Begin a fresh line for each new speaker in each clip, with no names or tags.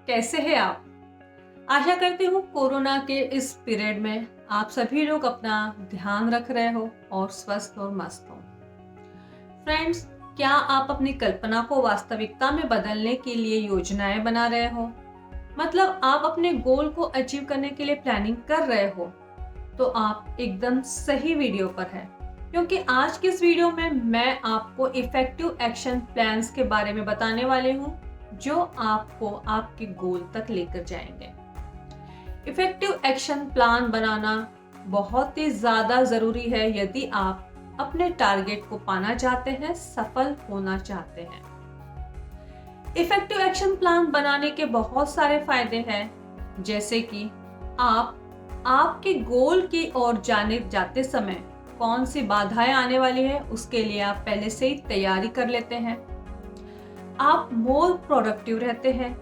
कैसे हैं आप? आशा करती हूँ कोरोना के इस पीरियड में आप सभी लोग अपना ध्यान रख रहे हो और स्वस्थ और मस्त हो। फ्रेंड्स, क्या आप अपनी कल्पना को वास्तविकता में बदलने के लिए योजनाएं बना रहे हो? मतलब आप अपने गोल को अचीव करने के लिए प्लानिंग कर रहे हो, तो आप एकदम सही वीडियो पर है, क्योंकि आज की इस वीडियो में मैं आपको इफेक्टिव एक्शन प्लान्स के बारे में बताने वाली हूँ जो आपको आपके गोल तक लेकर जाएंगे। इफेक्टिव एक्शन प्लान बनाना बहुत ही ज्यादा जरूरी है यदि आप अपने टारगेट को पाना चाहते हैं, सफल होना चाहते हैं। इफेक्टिव एक्शन प्लान बनाने के बहुत सारे फायदे हैं, जैसे कि आप आपके गोल की ओर जाते समय कौन सी बाधाएं आने वाली है उसके लिए आप पहले से ही तैयारी कर लेते हैं। आप मोर प्रोडक्टिव रहते हैं,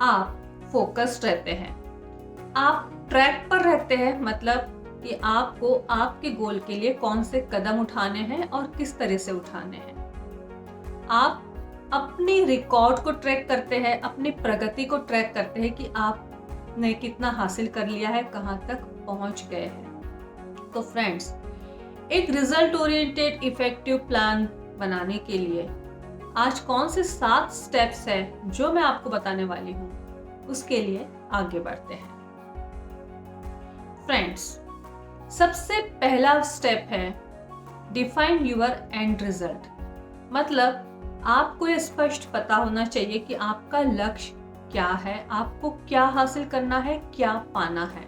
आप फोकस्ड रहते हैं, आप ट्रैक पर रहते हैं, मतलब कि आपको आपके गोल के लिए कौन से कदम उठाने हैं और किस तरह से उठाने हैं। आप अपनी रिकॉर्ड को ट्रैक करते हैं, अपनी प्रगति को ट्रैक करते हैं कि आपने कितना हासिल कर लिया है, कहां तक पहुंच गए हैं। तो फ्रेंड्स, एक रिजल्ट ओरिएंटेड इफेक्टिव प्लान बनाने के लिए आज कौन से 7 स्टेप्स हैं जो मैं आपको बताने वाली हूं, उसके लिए आगे बढ़ते हैं। फ्रेंड्स, सबसे पहला स्टेप है डिफाइन यूर एंड रिजल्ट। मतलब आपको ये स्पष्ट पता होना चाहिए कि आपका लक्ष्य क्या है, आपको क्या हासिल करना है, क्या पाना है,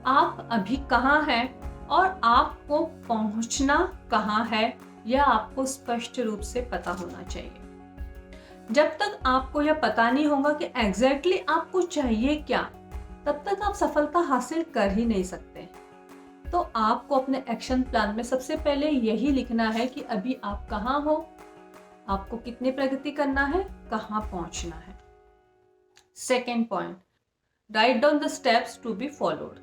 आप अभी कहाँ हैं और आपको पहुंचना कहाँ है, यह आपको स्पष्ट रूप से पता होना चाहिए। जब तक आपको यह पता नहीं होगा कि एग्जैक्टली आपको चाहिए क्या, तब तक आप सफलता हासिल कर ही नहीं सकते। तो आपको अपने एक्शन प्लान में सबसे पहले यही लिखना है कि अभी आप कहाँ हो, आपको कितनी प्रगति करना है, कहाँ पहुंचना है। Second point, write down the steps to be followed.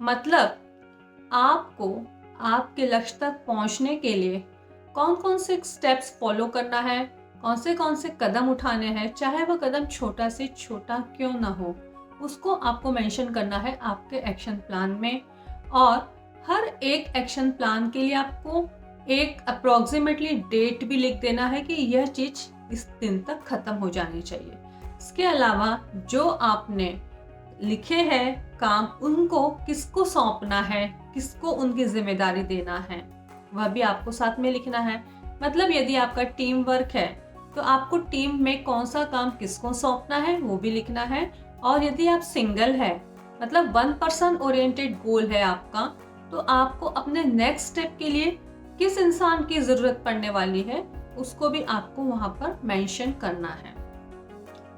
मतलब आपको आपके लक्ष्य तक पहुंचने के लिए कौन कौन से स्टेप्स फॉलो करना है, कौन से कदम उठाने हैं, चाहे वह कदम छोटा से छोटा क्यों ना हो, उसको आपको मेंशन करना है आपके एक्शन प्लान में। और हर एक एक्शन प्लान के लिए आपको एक अप्रोक्सीमेटली डेट भी लिख देना है कि यह चीज इस दिन तक खत्म हो जानी चाहिए। इसके अलावा जो आपने लिखे हैं काम, उनको किसको सौंपना है, किसको उनकी जिम्मेदारी देना है, वह भी आपको साथ में लिखना है। मतलब यदि आपका टीम वर्क है तो आपको टीम में कौन सा काम किसको सौंपना है वो भी लिखना है। और यदि आप सिंगल है, मतलब 1 पर्सन ओरिएंटेड गोल है आपका, तो आपको अपने नेक्स्ट स्टेप के लिए किस इंसान की जरूरत पड़ने वाली है उसको भी आपको वहां पर मेंशन करना है।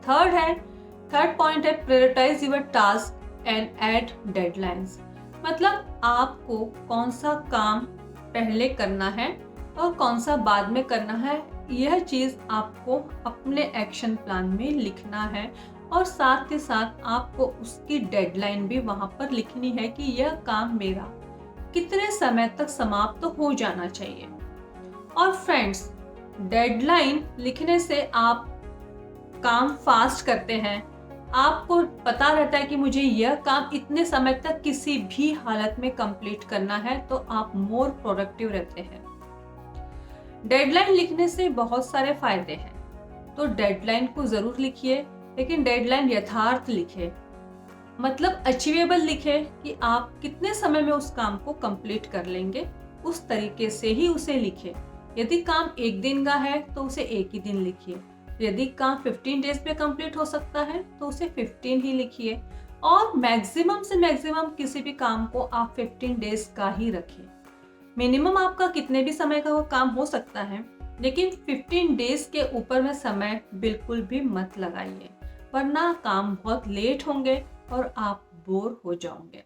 थर्ड पॉइंट है prioritise your task and add deadlines. मतलब आपको कौन सा काम पहले करना है और कौन सा बाद में करना है, यह चीज आपको अपने एक्शन प्लान में लिखना है। और साथ के साथ आपको उसकी डेडलाइन भी वहां पर लिखनी है कि यह काम मेरा कितने समय तक समाप्त तो हो जाना चाहिए। और फ्रेंड्स, डेडलाइन लिखने से आप काम फास्ट करते हैं, आपको पता रहता है कि मुझे यह काम इतने समय तक किसी भी हालत में कंप्लीट करना है, तो आप मोर प्रोडक्टिव रहते हैं। डेडलाइन लिखने से बहुत सारे फायदे हैं, तो डेडलाइन को जरूर लिखिए, लेकिन डेडलाइन यथार्थ लिखे, मतलब अचीवेबल लिखे कि आप कितने समय में उस काम को कंप्लीट कर लेंगे, उस तरीके से ही उसे लिखे। यदि काम 1 दिन का है तो उसे 1 ही दिन लिखिए, यदि काम 15 डेज में कंप्लीट हो सकता है तो उसे 15 ही लिखिए। और मैक्सिमम से मैक्सिमम किसी भी काम को आप 15 डेज का ही रखें। मिनिमम आपका कितने भी समय का वो काम हो सकता है, लेकिन 15 डेज के ऊपर में समय बिल्कुल भी मत लगाइए, वरना काम बहुत लेट होंगे और आप बोर हो जाओगे।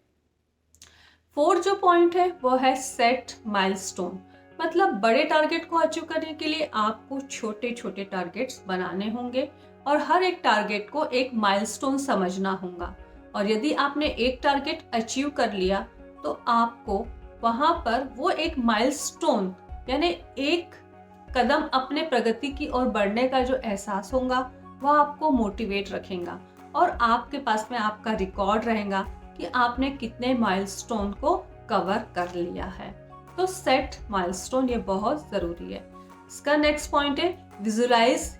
फोर्थ जो पॉइंट है वो है सेट माइलस्टोन। मतलब बड़े टारगेट को अचीव करने के लिए आपको छोटे छोटे टारगेट्स बनाने होंगे और हर एक टारगेट को एक माइलस्टोन समझना होगा। और यदि आपने एक टारगेट अचीव कर लिया तो आपको वहां पर वो एक माइलस्टोन यानी एक कदम अपने प्रगति की ओर बढ़ने का जो एहसास होगा वह आपको मोटिवेट रखेगा और आपके पास में आपका रिकॉर्ड रहेगा कि आपने कितने माइलस्टोन को कवर कर लिया है। तो सेट माइलस्टोन, ये बहुत ज़रूरी है। इसका नेक्स्ट पॉइंट है विजुलाइज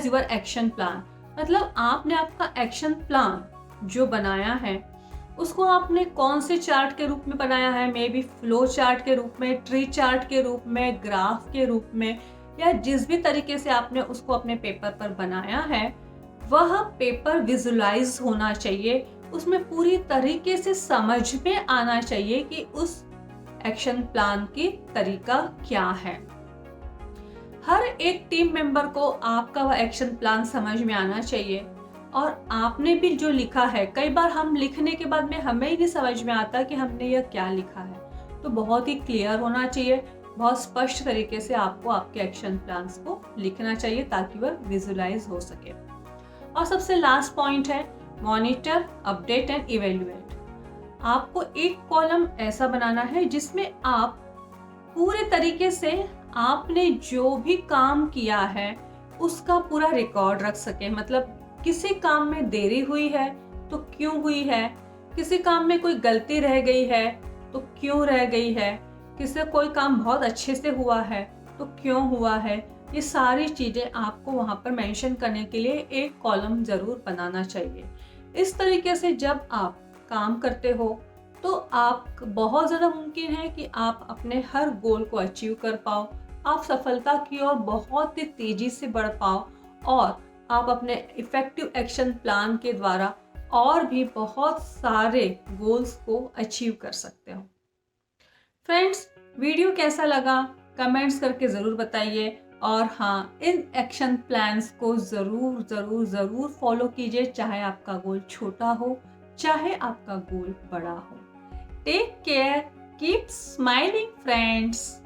यूर एक्शन प्लान। मतलब आपने आपका एक्शन प्लान जो बनाया है उसको आपने कौन से चार्ट के रूप में बनाया है, मे बी फ्लो चार्ट के रूप में, ट्री चार्ट के रूप में, ग्राफ के रूप में, या जिस भी तरीके से आपने उसको अपने पेपर पर बनाया है वह पेपर विजुलाइज होना चाहिए। उसमें पूरी तरीके से समझ में आना चाहिए कि उस एक्शन प्लान की तरीका क्या है। हर एक टीम मेंबर को आपका वह एक्शन प्लान समझ में आना चाहिए और आपने भी जो लिखा है, कई बार हम लिखने के बाद में हमें ही नहीं समझ में आता कि हमने यह क्या लिखा है। तो बहुत ही क्लियर होना चाहिए, बहुत स्पष्ट तरीके से आपको आपके एक्शन प्लान्स को लिखना चाहिए ताकि वह विजुलाइज हो सके। और सबसे लास्ट पॉइंट है मॉनिटर, अपडेट एंड इवेल्युएट। आपको एक कॉलम ऐसा बनाना है जिसमें आप पूरे तरीके से आपने जो भी काम किया है उसका पूरा रिकॉर्ड रख सके। मतलब किसी काम में देरी हुई है तो क्यों हुई है, किसी काम में कोई गलती रह गई है तो क्यों रह गई है, किसी कोई काम बहुत अच्छे से हुआ है तो क्यों हुआ है, ये सारी चीज़ें आपको वहाँ पर मेंशन करने के लिए एक कॉलम ज़रूर बनाना चाहिए। इस तरीके से जब आप काम करते हो तो आप बहुत ज़्यादा मुमकिन है कि आप अपने हर गोल को अचीव कर पाओ, आप सफलता की ओर बहुत ही तेज़ी से बढ़ पाओ और आप अपने इफ़ेक्टिव एक्शन प्लान के द्वारा और भी बहुत सारे गोल्स को अचीव कर सकते हो। फ्रेंड्स, वीडियो कैसा लगा कमेंट्स करके ज़रूर बताइए और हाँ, इन एक्शन प्लान्स को ज़रूर ज़रूर ज़रूर फॉलो कीजिए, चाहे आपका गोल छोटा हो चाहे आपका गोल बड़ा हो। Take care, keep smiling friends.